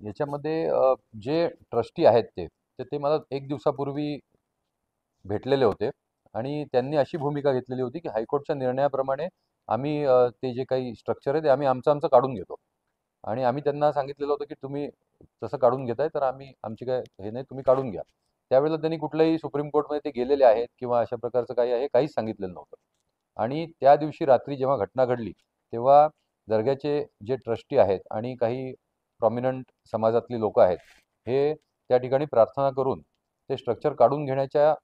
याच्यामध्ये जे ट्रस्टी आहेत ते मला 1 दिवसापूर्वी भेटलेले होते आणि त्यांनी अशी भूमिका घेतलेली होती, की हायकोर्टच्या निर्णयाप्रमाणे आम्ही ते जे काही स्ट्रक्चर आहे ते आम्ही आमचं काढून घेतो आणि आम्ही त्यांना सांगितलेलं होतं, की तुम्ही तसं काढून घेताय तर आम्ही आमची काय हे नाही तुम्ही काढून घ्या. त्यावेळेला त्यांनी कुठल्याही सुप्रीम कोर्टमध्ये ते गेलेले आहेत किंवा अशा प्रकारचं काही आहे काहीच सांगितलेलं नव्हतं. आणि त्या दिवशी रात्री जेव्हा घटना घडली, तेव्हा दर्ग्याचे जे ट्रस्टी आहेत आणि काही प्रॉमिनंट समाजातली लोकं आहेत, हे त्या ठिकाणी प्रार्थना करून ते स्ट्रक्चर काढून घेण्याच्या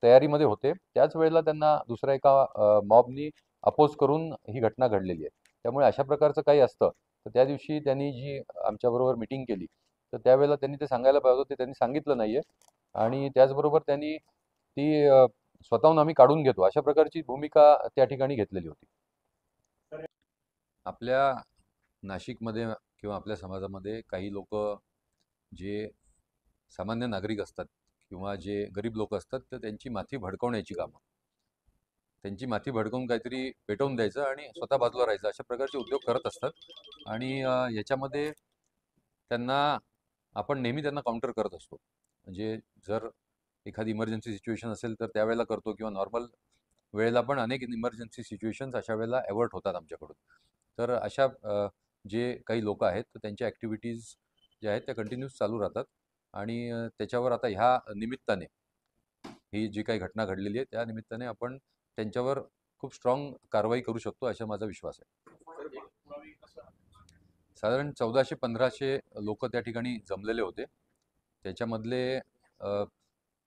तयारीमध्ये होते. त्याच वेळेला त्यांना दुसऱ्या एका मॉबनी अपोज करून ही घटना घडलेली आहे. त्यामुळे अशा प्रकारचं काही असतं, तर त्या दिवशी त्यांनी जी आमच्याबरोबर मीटिंग केली, तर त्यावेळेला त्यांनी ते सांगायला पाहिजे होतं, ते त्यांनी सांगितलं नाहीये आणि त्याचबरोबर त्यांनी ती स्वतःहून आम्ही काढून घेतो, अशा प्रकारची भूमिका त्या ठिकाणी घेतलेली होती. आपल्या नाशिकमध्ये किंवा आपल्या समाजामध्ये काही लोकं जे सामान्य नागरिक असतात किंवा जे गरीब लोक असतात तर त्यांची माथी भडकवण्याची कामं त्यांची माथी भडकवून काहीतरी पेटवून द्यायचं आणि स्वतः बाजूला राहायचं अशा प्रकारचे उद्योग करत असतात आणि याच्यामध्ये त्यांना आपण नेहमी त्यांना काउंटर करत असतो. म्हणजे जर एखादी इमर्जन्सी सिच्युएशन असेल तर त्यावेळेला करतो किंवा नॉर्मल वेळेला पण अनेक इमर्जन्सी सिच्युएशन्स अशा वेळेला अवॉइड होतात आमच्याकडून. तर अशा जे काही लोकं आहेत तर त्यांच्या ॲक्टिव्हिटीज ज्या आहेत त्या कंटिन्यूस चालू राहतात आणि त्याच्यावर आता ह्या निमित्ताने ही जी काही घटना घडलेली आहे त्या निमित्ताने आपण त्यांच्यावर खूप स्ट्रॉंग कारवाई करू शकतो असा माझा विश्वास आहे. साधारण 1400-1500 लोक त्या ठिकाणी जमलेले होते. त्याच्यामधले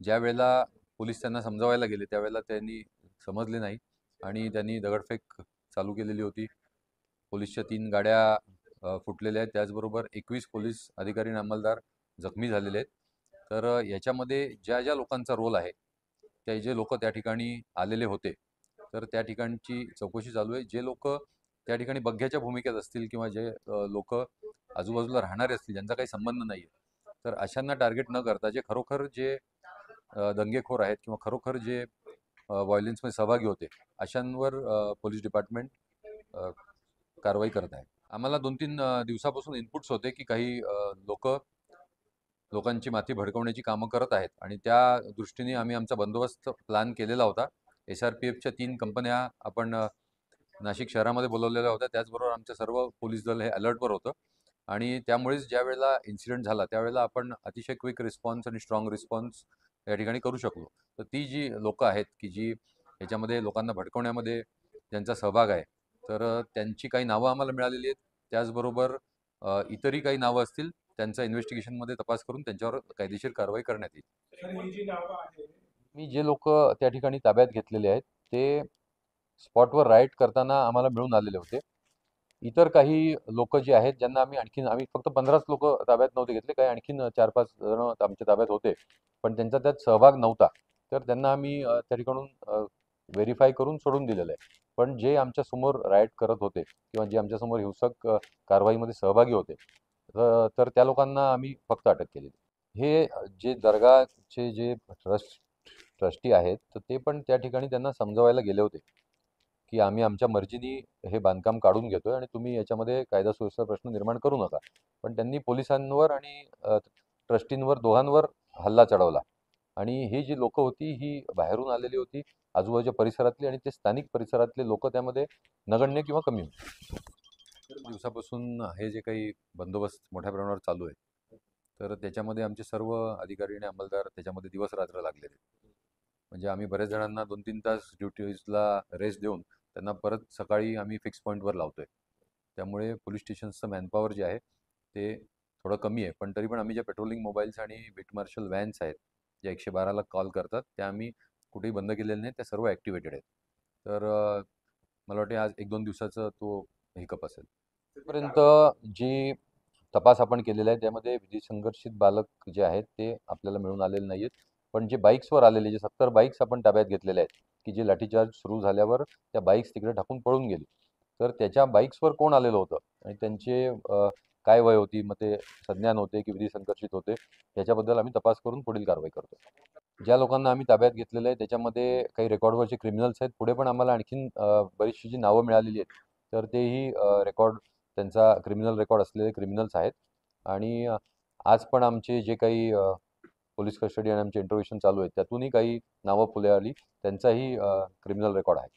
ज्या वेळेला पोलीस त्यांना समजावायला गेले त्यावेळेला त्यांनी समजले नाही आणि त्यांनी दगडफेक चालू केलेली होती. पोलीसच्या 3 गाड्या फुटलेल्या आहेत. त्याचबरोबर 21 पोलीस अधिकारी आणि अंमलदार जखमी झालेले आहेत. तर याच्यामध्ये ज्या लोकांचा रोल आहे, ते जे लोक त्या ठिकाणी आलेले होते, तर त्या ठिकाणची चौकशी चालू आहे. जे लोक त्या ठिकाणी बघ्याच्या भूमिकेत असतील किंवा जे लोक आजूबाजूला राहणारे असतील, ज्यांचा काही संबंध नाही आहे, तर अशांना टार्गेट न करता जे खरोखर जे दंगेखोर आहेत किंवा खरोखर जे व्हायलन्समध्ये सहभागी होते, अशांवर पोलीस डिपार्टमेंट कारवाई करत आहे. आम्हाला 2-3 दिवसापासून इनपुट्स होते, की काही लोकांची माथी भडकवण्याची कामं करत आहेत आणि त्या दृष्टीने आम्ही आमचा बंदोबस्त प्लॅन केलेला होता. SRPFच्या 3 कंपन्या आपण नाशिक शहरामध्ये बोलावलेल्या होत्या. त्याचबरोबर आमचं सर्व पोलीस दल हे अलर्टवर होतं आणि त्यामुळेच ज्यावेळेला इन्सिडेंट झाला त्यावेळेला आपण अतिशय क्विक रिस्पॉन्स आणि स्ट्रॉंग रिस्पॉन्स या ठिकाणी करू शकलो. तर ती जी लोकं आहेत, की जी ह्याच्यामध्ये लोकांना भडकवण्यामध्ये ज्यांचा सहभाग आहे, तर त्यांची काही नावं आम्हाला मिळालेली आहेत. त्याचबरोबर इतरही काही नावं असतील त्यांचा इन्व्हेस्टिगेशनमध्ये तपास करून त्यांच्यावर कायदेशीर कारवाई करण्यात येईल. मी जे लोक त्या ठिकाणी ताब्यात घेतलेले आहेत ते स्पॉटवर राईड करताना आम्हाला मिळून आलेले होते. इतर काही लोक जे आहेत ज्यांना आम्ही फक्त 15च लोक ताब्यात नव्हते घेतले, काही आणखीन 4-5 जण आमच्या ताब्यात होते, पण त्यांचा त्यात सहभाग नव्हता. तर त्यांना आम्ही त्या ठिकाणून व्हेरीफाय करून सोडून दिलेलं आहे. पण जे आमच्यासमोर राईड करत होते किंवा जे आमच्यासमोर हिंसक कारवाईमध्ये सहभागी होते, तर त्या लोकांना आम्ही फक्त अटक केली. हे जे दर्गाचे जे ट्रस्टी आहेत, तर ते पण त्या ठिकाणी त्यांना समजवायला गेले होते, की आम्ही आमच्या मर्जीनी हे बांधकाम काढून घेतोय आणि तुम्ही याच्यामध्ये कायदा सुव्यवस्था प्रश्न निर्माण करू नका. पण त्यांनी पोलिसांवर आणि ट्रस्टींवर दोघांवर हल्ला चढवला आणि ही जी लोकं होती ही बाहेरून आलेली होती, आजूबाजूच्या परिसरातली आणि ते स्थानिक परिसरातले लोकं त्यामध्ये नगण्य किंवा कमी होते. दिवसापासून हे जे काही बंदोबस्त मोठ्या प्रमाणावर चालू आहे, तर त्याच्यामध्ये आमचे सर्व अधिकारी आणि अंमलदार त्याच्यामध्ये दिवस रात्र लागलेले आहेत. म्हणजे आम्ही बऱ्याच जणांना 2-3 तास ड्युटीजला रेस्ट देऊन त्यांना परत सकाळी आम्ही फिक्स पॉईंटवर लावतोय. त्यामुळे पोलीस स्टेशन्सचं मॅनपॉवर जे आहे ते थोडं कमी आहे. पण तरी पण आम्ही ज्या पेट्रोलिंग मोबाईल्स आणि बीट मार्शल व्हॅन्स आहेत, ज्या 112ला कॉल करतात, त्या आम्ही कुठेही बंद केलेल्या नाहीत. त्या सर्व ॲक्टिव्हेटेड आहेत. तर मला वाटते आज 1-2 दिवसाचा तो हिकअप असेल. आतापर्यंत जी तपास आपण केलेला आहे त्यामध्ये विधिसंघर्षित बालक जे आहेत ते आपल्याला मिळून आलेले नाही आहेत. पण जे बाईक्सवर आलेले जे 70 बाईक्स आपण ताब्यात घेतलेल्या आहेत, की जे लाठीचार्ज सुरू झाल्यावर त्या बाईक्स तिकडे टाकून पळून गेले. तर त्याच्या बाईक्सवर कोण आलेलं होतं आणि त्यांचे काय वय होती, मग ते सज्ञान होते की विधिसंघर्षित होते, याच्याबद्दल आम्ही तपास करून पुढील कारवाई करतो. ज्या लोकांना आम्ही ताब्यात घेतलेलं आहे त्याच्यामध्ये काही रेकॉर्डवरचे क्रिमिनल्स आहेत. पुढे पण आम्हाला आणखीन बरीचशी जी नावं मिळालेली आहेत, तर तेही रेकॉर्ड त्यांचा क्रिमिनल रेकॉर्ड असलेले क्रिमिनल्स आहेत आणि आज पण आमचे जे काही पोलीस कस्टडी आणि आमचे इंटरोगेशन चालू आहेत त्यातूनही काही नावं फुले आली, त्यांचाही क्रिमिनल रेकॉर्ड आहे.